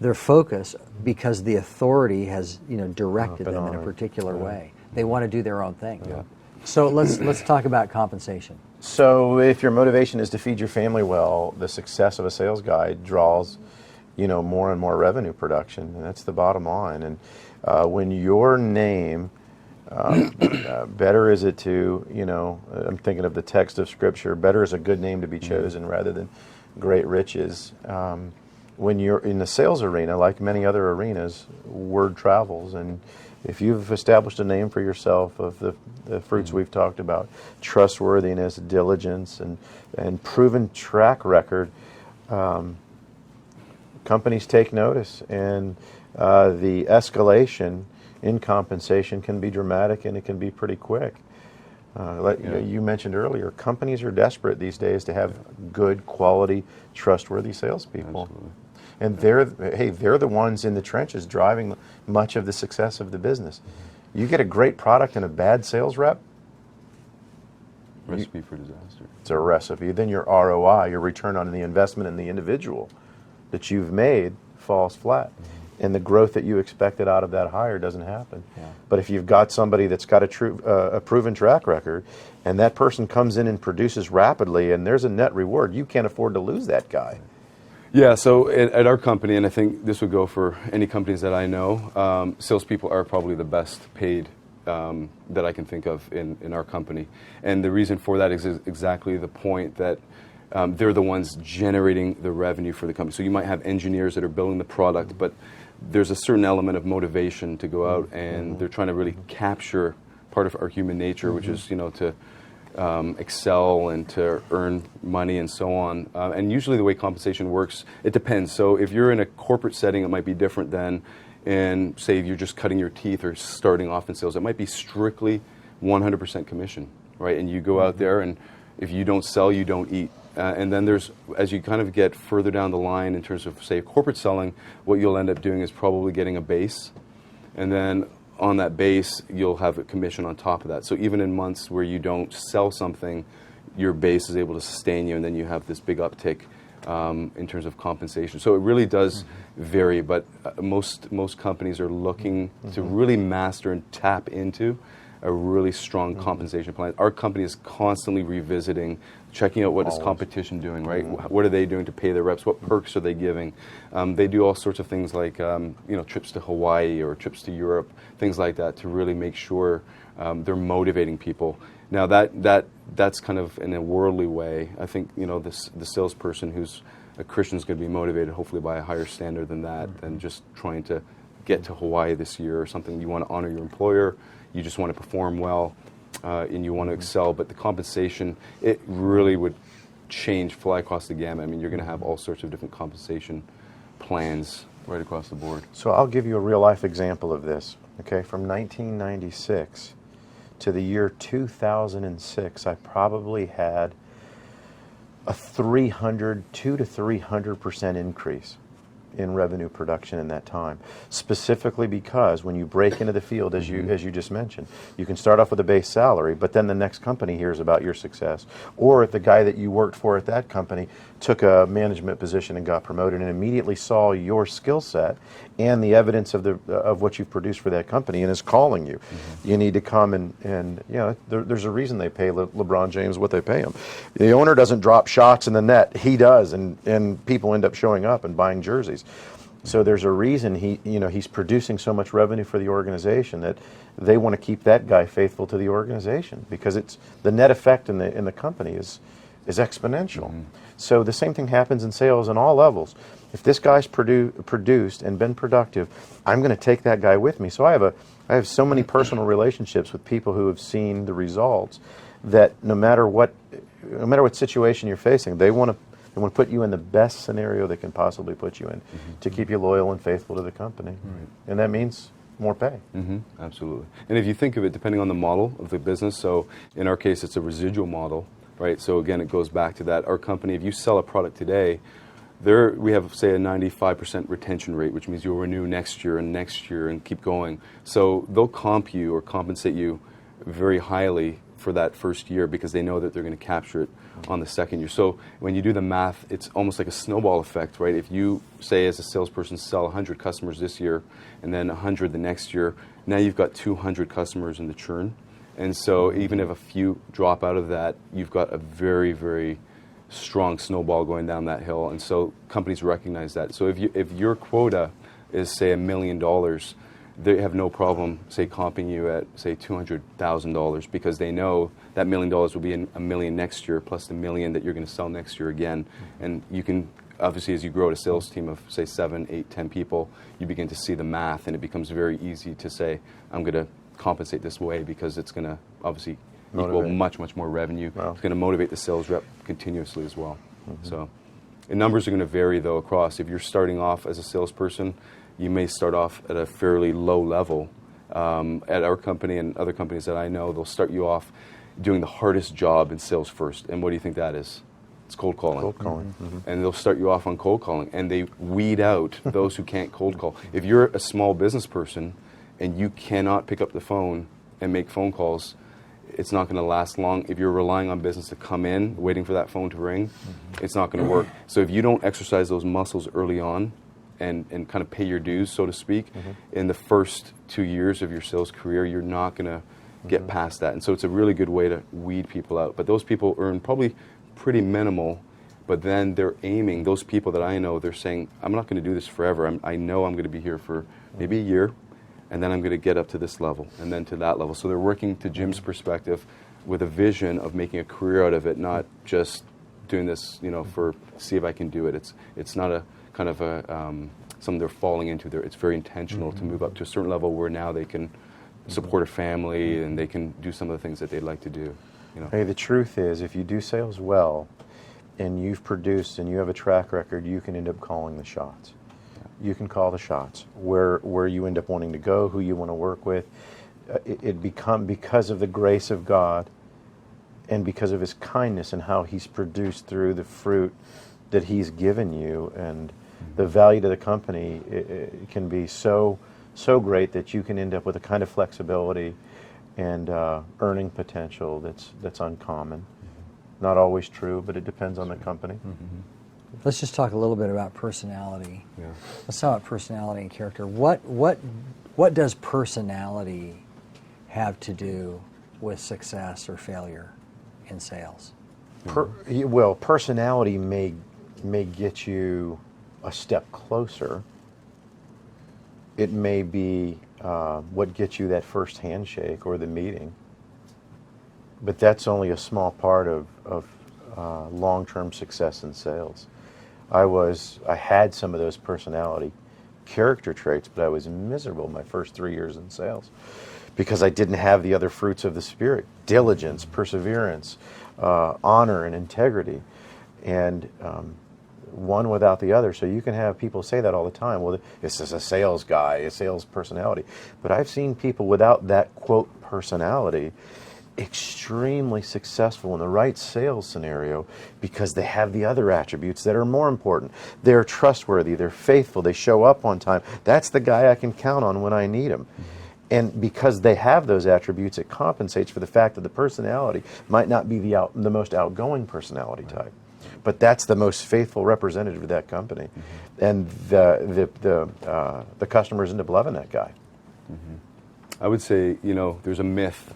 their focus because the authority has directed them in a particular way. They want to do their own thing. Yeah. So let's talk about compensation. So if your motivation is to feed your family well, the success of a sales guy draws, more and more revenue production, and that's the bottom line. And when your name, better is it to, I'm thinking of the text of Scripture, better is a good name to be chosen rather than great riches. When you're in the sales arena, like many other arenas, word travels, and if you've established a name for yourself of the fruits we've talked about, trustworthiness, diligence, and proven track record, companies take notice, and the escalation in compensation can be dramatic, and it can be pretty quick. You mentioned earlier, companies are desperate these days to have good, quality, trustworthy salespeople. Absolutely. And they're the ones in the trenches driving much of the success of the business. You get a great product and a bad sales rep, Recipe for disaster. it's a recipe. Then your ROI, your return on the investment in the individual that you've made, falls flat. And the growth that you expected out of that hire doesn't happen. Yeah. But if you've got somebody that's got a proven track record, and that person comes in and produces rapidly, and there's a net reward, you can't afford to lose that guy. Yeah, so at our company, and I think this would go for any companies that I know, salespeople are probably the best paid that I can think of in our company. And the reason for that is exactly the point that they're the ones generating the revenue for the company. So you might have engineers that are building the product, but there's a certain element of motivation to go out, and they're trying to really capture part of our human nature, which is, to excel and to earn money and so on. And usually the way compensation works, it depends. So if you're in a corporate setting, it might be different than in, say, if you're just cutting your teeth or starting off in sales. It might be strictly 100% commission, right? And you go out there, and if you don't sell, you don't eat. And then there's, as you kind of get further down the line in terms of, say, corporate selling, what you'll end up doing is probably getting a base. And then on that base, you'll have a commission on top of that. So even in months where you don't sell something, your base is able to sustain you, and then you have this big uptick in terms of compensation. So it really does vary, but most companies are looking to really master and tap into a really strong compensation plan. Our company is constantly revisiting, checking out what is competition doing, right? What are they doing to pay their reps? What perks are they giving? They do all sorts of things like trips to Hawaii or trips to Europe, things like that, to really make sure they're motivating people. Now that's kind of in a worldly way. I think the salesperson who's a Christian is going to be motivated hopefully by a higher standard than that, than just trying to get to Hawaii this year or something. You want to honor your employer. You just want to perform well, and you want to excel. But the compensation, it really would fly across the gamut. I mean, you're going to have all sorts of different compensation plans right across the board. So I'll give you a real life example of this. Okay, from 1996 to the year 2006, I probably had a 200 to 300% increase in revenue production in that time, specifically because when you break into the field, as you just mentioned, you can start off with a base salary, but then the next company hears about your success, or if the guy that you worked for at that company took a management position and got promoted and immediately saw your skill set and the evidence of what you've produced for that company and is calling you. You need to come and there's a reason they pay LeBron James what they pay him. The owner doesn't drop shots in the net, he does, and people end up showing up and buying jerseys. So there's a reason he's producing so much revenue for the organization that they want to keep that guy faithful to the organization, because it's the net effect in the company is exponential. So the same thing happens in sales on all levels. If this guy's produced and been productive, I'm going to take that guy with me. So I have so many personal relationships with people who have seen the results that no matter what situation you're facing, they want to put you in the best scenario they can possibly put you in to keep you loyal and faithful to the company. Right. And that means more pay. Absolutely. And if you think of it, depending on the model of the business, so in our case, it's a residual model, right? So again, it goes back to that. Our company, if you sell a product today, we have, say, a 95% retention rate, which means you'll renew next year and keep going. So they'll compensate you very highly for that first year because they know that they're going to capture it on the second year. So when you do the math, it's almost like a snowball effect, right? If you say as a salesperson sell 100 customers this year and then 100 the next year, now you've got 200 customers in the churn. And so even if a few drop out of that, you've got a very, very strong snowball going down that hill. And so companies recognize that. So if your quota is, say, $1 million, they have no problem, say, comping you at, say, $200,000 because they know that $1 million will be $1 million next year plus the $1 million that you're going to sell next year again. And you can, obviously, as you grow a sales team of, say, 7, 8, 10 people, you begin to see the math, and it becomes very easy to say, I'm going to compensate this way because it's going to obviously equal much, much more revenue. Wow. It's going to motivate the sales rep continuously as well. So, and numbers are going to vary, though, across. If you're starting off as a salesperson, you may start off at a fairly low level. At our company and other companies that I know, they'll start you off doing the hardest job in sales first. And what do you think that is? It's cold calling. Cold calling. And they'll start you off on cold calling, and they weed out those who can't cold call. If you're a small business person and you cannot pick up the phone and make phone calls, it's not going to last long. If you're relying on business to come in, waiting for that phone to ring, it's not going to work. So if you don't exercise those muscles early on and kind of pay your dues, so to speak, in the first 2 years of your sales career, you're not going to get past that. And so it's a really good way to weed people out. But those people earn probably pretty minimal, but then they're aiming, those people that I know, they're saying, I'm not going to do this forever. I know I'm going to be here for maybe a year, and then I'm going to get up to this level, and then to that level. So they're working, to Jim's perspective, with a vision of making a career out of it, not just doing this, for see if I can do it. It's not a kind of a something they're falling into. It's very intentional to move up to a certain level where now they can support a family and they can do some of the things that they'd like to do. Hey, the truth is, if you do sales well, and you've produced and you have a track record, you can end up calling the shots. You can call the shots where you end up wanting to go, who you want to work with. It become because of the grace of God and because of His kindness and how He's produced through the fruit that He's given you, and the value to the company. It can be so great that you can end up with a kind of flexibility and earning potential that's uncommon. Not always true, but it depends on the company. Let's just talk a little bit about personality. Yeah. Let's talk about personality and character. What does personality have to do with success or failure in sales? Well, personality may get you a step closer. It may be what gets you that first handshake or the meeting, but that's only a small part of long-term success in sales. I had some of those personality character traits, but I was miserable my first 3 years in sales because I didn't have the other fruits of the Spirit: diligence, perseverance, honor, and integrity, and one without the other. So you can have people say that all the time. Well, this is a sales guy, a sales personality. But I've seen people without that, quote, personality extremely successful in the right sales scenario because they have the other attributes that are more important. They're trustworthy, they're faithful, they show up on time. That's the guy I can count on when I need him. And because they have those attributes, it compensates for the fact that the personality might not be the most outgoing personality type. But that's the most faithful representative of that company. And the customers end up loving that guy. I would say, there's a myth.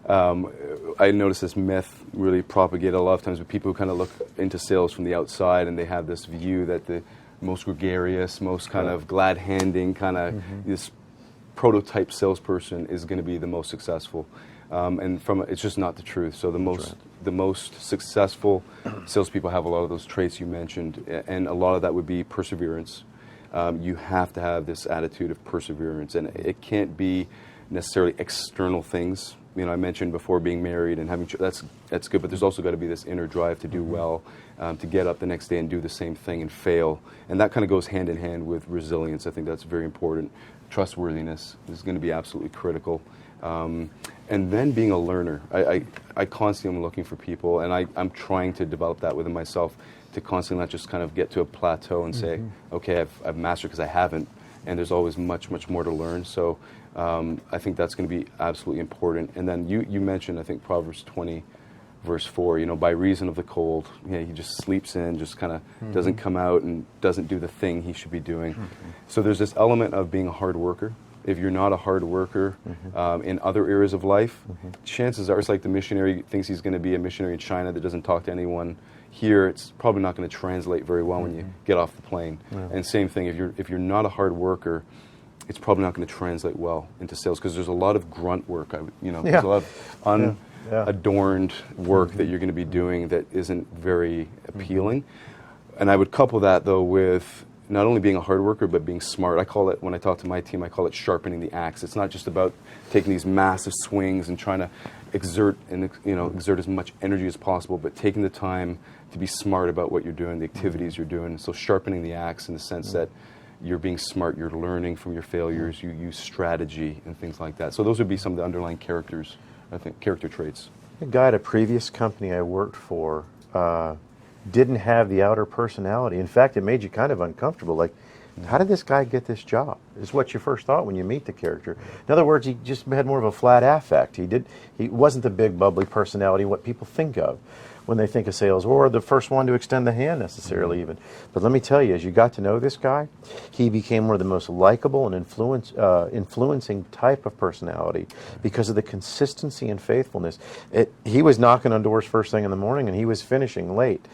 I notice this myth really propagated a lot of times with people who kind of look into sales from the outside, and they have this view that the most gregarious, most kind of glad-handing, kind of this prototype salesperson is going to be the most successful. And it's just not the truth. So the most successful salespeople have a lot of those traits you mentioned, and a lot of that would be perseverance. You have to have this attitude of perseverance, and it can't be necessarily external things. I mentioned before being married and having that's good, but there's also got to be this inner drive to do well, to get up the next day and do the same thing and fail, and that kind of goes hand in hand with resilience. I think that's very important. Trustworthiness is going to be absolutely critical, and then being a learner. I constantly am looking for people, and I'm trying to develop that within myself, to constantly not just kind of get to a plateau and say, okay, I've mastered, because I haven't. and there's always much, much more to learn. So I think that's going to be absolutely important. And then you mentioned, I think, Proverbs 20, verse 4, by reason of the cold, he just sleeps in, just kind of doesn't come out and doesn't do the thing he should be doing. So there's this element of being a hard worker. If you're not a hard worker in other areas of life, chances are it's like the missionary thinks he's going to be a missionary in China that doesn't talk to anyone. Here, it's probably not going to translate very well when you get off the plane. And same thing, if you're not a hard worker, it's probably not going to translate well into sales, because there's a lot of grunt work. There's a lot of adorned work that you're going to be doing that isn't very appealing. And I would couple that, though, with not only being a hard worker, but being smart. I call it, when I talk to my team, I call it sharpening the axe. It's not just about taking these massive swings and trying to exert as much energy as possible, but taking the time to be smart about what you're doing, the activities you're doing. So sharpening the axe in the sense that you're being smart, you're learning from your failures, you use strategy and things like that. So those would be some of the underlying character traits. A guy at a previous company I worked for didn't have the outer personality. In fact, it made you kind of uncomfortable. Like, how did this guy get this job? Is what your first thought when you meet the character. In other words, he just had more of a flat affect. He wasn't the big bubbly personality, what people think of when they think of sales, or the first one to extend the hand necessarily even. But let me tell you, as you got to know this guy, he became one of the most likable and influencing type of personality because of the consistency and faithfulness. He was knocking on doors first thing in the morning, and he was finishing late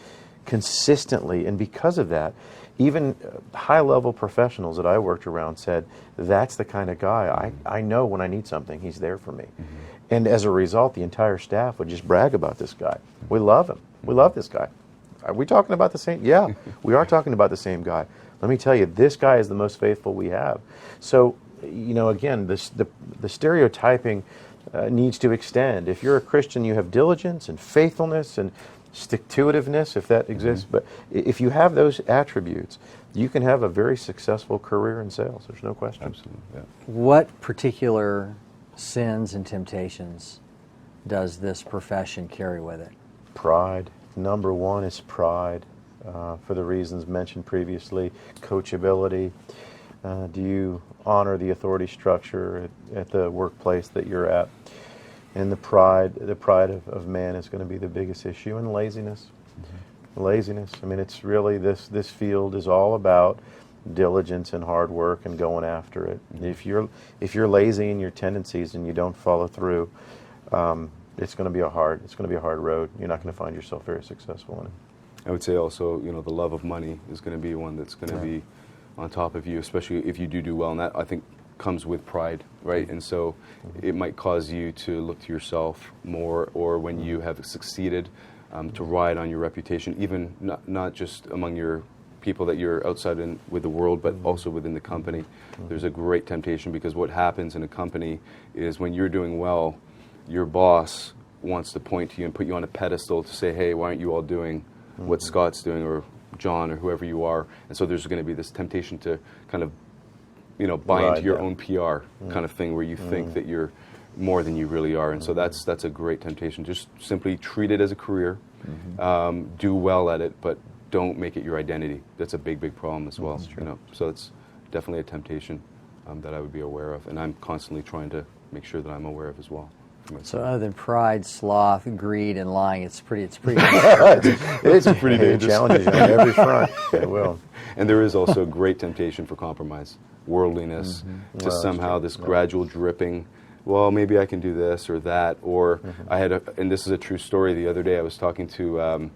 consistently. And because of that, even high-level professionals that I worked around said, that's the kind of guy, I know when I need something, he's there for me. And as a result, the entire staff would just brag about this guy. We love him. We love this guy. Are we talking about the same? Yeah, we are talking about the same guy. Let me tell you, this guy is the most faithful we have. So, again, the stereotyping needs to extend. If you're a Christian, you have diligence and faithfulness and stick-to-itiveness, if that exists. But if you have those attributes, you can have a very successful career in sales. There's no question. Absolutely. Yeah. What particular sins and temptations does this profession carry with it? Pride. Number one is pride, for the reasons mentioned previously. Coachability. Do you honor the authority structure at the workplace that you're at? And the pride of man is going to be the biggest issue. And laziness. Laziness. I mean, it's really, this field is all about diligence and hard work and going after it. If you're lazy in your tendencies and you don't follow through, it's going to be a hard road. You're not going to find yourself very successful in it. I would say also, the love of money is going to be one that's going to be on top of you, especially if you do well. And that, I think, comes with pride, right? And so it might cause you to look to yourself more, or when you have succeeded, to ride on your reputation, even not just among your people that you're outside in with the world, but also within the company. There's a great temptation, because what happens in a company is when you're doing well, your boss wants to point to you and put you on a pedestal to say, hey, why aren't you all doing what Scott's doing, or John, or whoever you are? And so there's going to be this temptation to kind of buy into your own PR kind of thing, where you think that you're more than you really are. And so that's a great temptation. Just simply treat it as a career, do well at it, but don't make it your identity. That's a big, big problem as well. So it's definitely a temptation that I would be aware of, and I'm constantly trying to make sure that I'm aware of as well. So other than pride, sloth, greed, and lying, it's pretty it's pretty dangerous. It challenges you on every front. It will. And there is also great temptation for compromise, worldliness, to somehow this gradual dripping. Well, maybe I can do this or that. Or I had and this is a true story. The other day I was talking to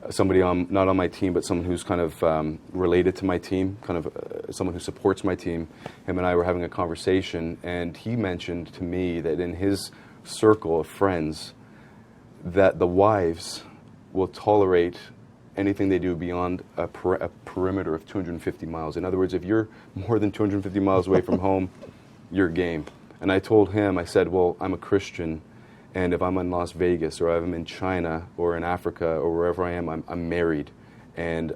somebody not on my team, but someone who's kind of related to my team, kind of someone who supports my team. Him and I were having a conversation, and he mentioned to me that in his circle of friends, that the wives will tolerate anything they do beyond a perimeter of 250 miles. In other words, if you're more than 250 miles away from home, you're game. And I told him, I said, well, I'm a Christian, and if I'm in Las Vegas, or I'm in China, or in Africa, or wherever I am, I'm married. And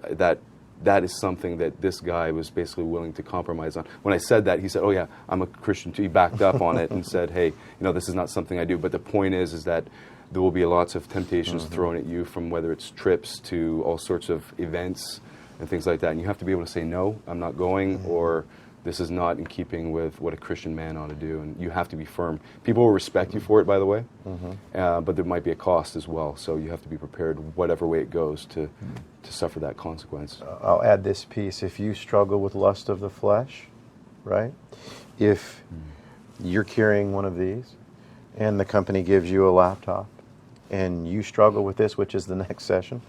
that is something that this guy was basically willing to compromise on. When I said that, he said, oh yeah, I'm a Christian too. He backed up on it and said, hey, this is not something I do. But the point is that there will be lots of temptations thrown at you, from whether it's trips to all sorts of events and things like that. And you have to be able to say, no, I'm not going, or this is not in keeping with what a Christian man ought to do, and you have to be firm. People will respect you for it, by the way, but there might be a cost as well, so you have to be prepared whatever way it goes to suffer that consequence. I'll add this piece. If you struggle with lust of the flesh, right? If you're carrying one of these and the company gives you a laptop and you struggle with this, which is the next session,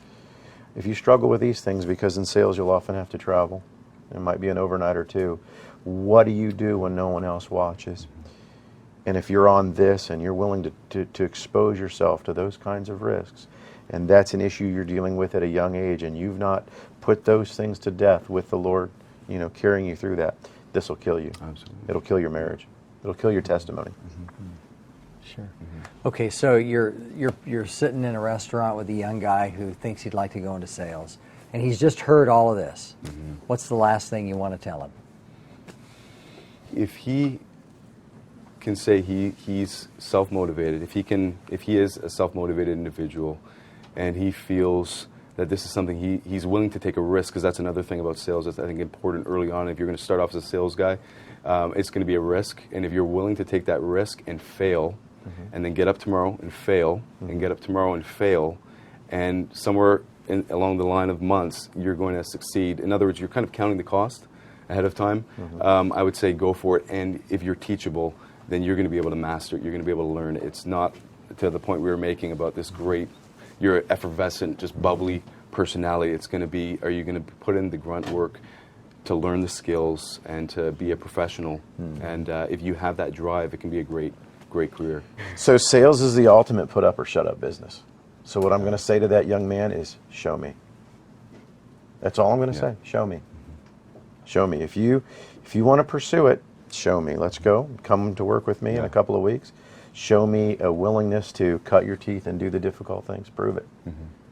if you struggle with these things, because in sales you'll often have to travel, it might be an overnight or two, what do you do when no one else watches? And if you're on this and you're willing to expose yourself to those kinds of risks, and that's an issue you're dealing with at a young age, and you've not put those things to death with the Lord, carrying you through that, this will kill you. Absolutely. It'll kill your marriage. It'll kill your testimony. Sure. Okay, so you're sitting in a restaurant with a young guy who thinks he'd like to go into sales, and he's just heard all of this. What's the last thing you want to tell him? If he can say he's self-motivated, if he is a self-motivated individual, and he feels that this is something he's willing to take a risk, because that's another thing about sales that's, I think, important early on. If you're going to start off as a sales guy, it's going to be a risk, and if you're willing to take that risk and fail, and then get up tomorrow and fail, and get up tomorrow and fail, and somewhere along the line of months, you're going to succeed. In other words, you're kind of counting the cost ahead of time. I would say go for it, and if you're teachable, then you're going to be able to master it. You're going to be able to learn it. It's not to the point we were making about this great, you're effervescent, just bubbly personality. It's going to be, are you going to put in the grunt work to learn the skills and to be a professional? And if you have that drive, it can be a great career. So sales is the ultimate put up or shut up business. So what I'm going to say to that young man is, show me. That's all I'm going to say. Show me. Show me. If you want to pursue it, show me. Let's go. Come to work with me in a couple of weeks. Show me a willingness to cut your teeth and do the difficult things. Prove it.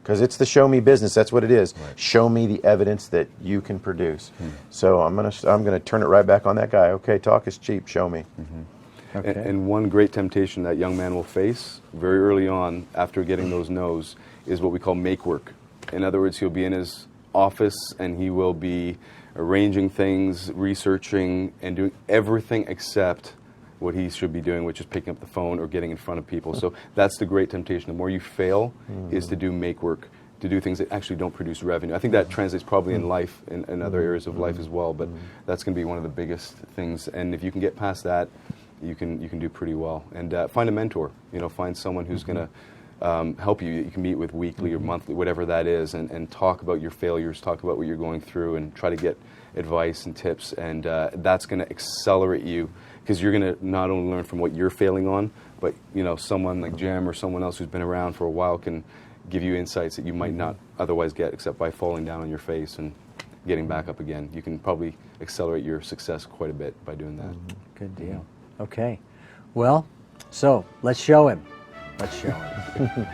Because it's the show me business. That's what it is. Right. Show me the evidence that you can produce. So I'm gonna turn it right back on that guy. Okay, talk is cheap. Show me. Okay. And one great temptation that young man will face very early on after getting those no's is what we call make work. In other words, he'll be in his office and he will be arranging things, researching, and doing everything except what he should be doing, which is picking up the phone or getting in front of people. So that's the great temptation. The more you fail is to do make work, to do things that actually don't produce revenue. I think that translates probably in life, in other areas of life as well, but that's going to be one of the biggest things. And if you can get past that, you can do pretty well. And find a mentor. Find someone who's going to help you. You can meet with weekly or monthly, whatever that is, and talk about your failures, talk about what you're going through, and try to get advice and tips. And that's going to accelerate you, because you're going to not only learn from what you're failing on, but someone like Jim or someone else who's been around for a while can give you insights that you might not otherwise get, except by falling down on your face and getting back up again. You can probably accelerate your success quite a bit by doing that. Good deal. Okay. Well, so let's show him. Let's show him.